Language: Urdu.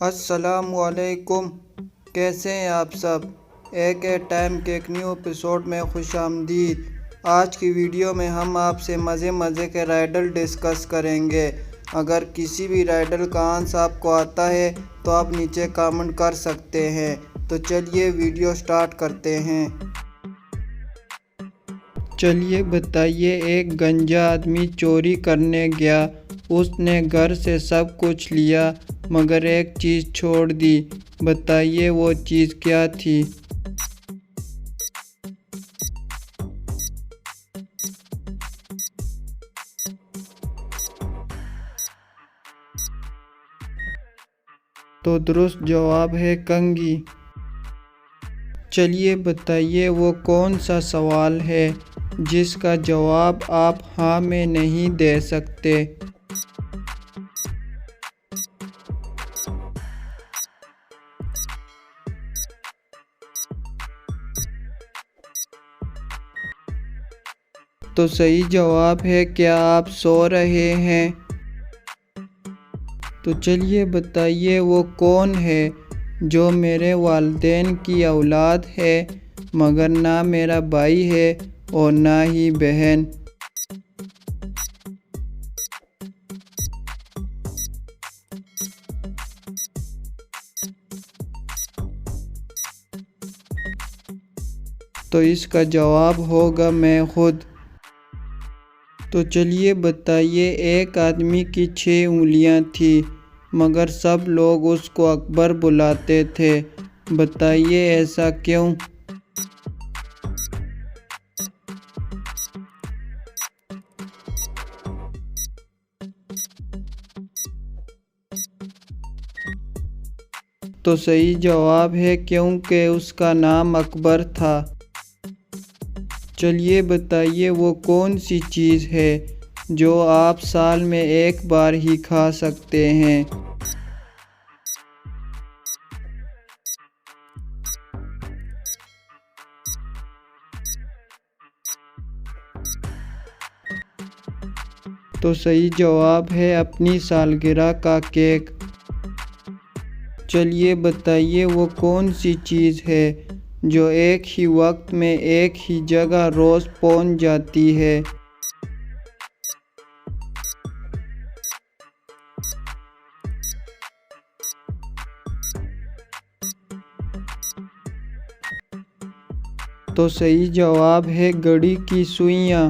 السلام علیکم، کیسے ہیں آپ سب؟ ایک ٹائم کے ایک نیو ایپیسوڈ میں خوش آمدید۔ آج کی ویڈیو میں ہم آپ سے مزے کے رائڈل ڈسکس کریں گے۔ اگر کسی بھی رائڈل کا آنسر آپ کو آتا ہے تو آپ نیچے کامنٹ کر سکتے ہیں۔ تو چلیے ویڈیو سٹارٹ کرتے ہیں۔ چلیے بتائیے، ایک گنجا آدمی چوری کرنے گیا۔ اس نے گھر سے سب کچھ لیا مگر ایک چیز چھوڑ دی۔ بتائیے وہ چیز کیا تھی؟ تو درست جواب ہے کنگھی۔ چلیے بتائیے وہ کون سا سوال ہے جس کا جواب آپ ہاں میں نہیں دے سکتے؟ تو صحیح جواب ہے کیا آپ سو رہے ہیں؟ تو چلیے بتائیے وہ کون ہے جو میرے والدین کی اولاد ہے مگر نہ میرا بھائی ہے اور نہ ہی بہن؟ تو اس کا جواب ہوگا میں خود۔ تو چلیے بتائیے، ایک آدمی کی 6 انگلیاں تھیں مگر سب لوگ اس کو اکبر بلاتے تھے۔ بتائیے ایسا کیوں؟ تو صحیح جواب ہے کیونکہ اس کا نام اکبر تھا۔ چلیے بتائیے وہ کون سی چیز ہے جو آپ سال میں ایک بار ہی کھا سکتے ہیں؟ تو صحیح جواب ہے اپنی سالگرہ کا کیک۔ چلیے بتائیے وہ کون سی چیز ہے جو ایک ہی وقت میں ایک ہی جگہ روز پہنچ جاتی ہے؟ تو صحیح جواب ہے گھڑی کی سوئیاں۔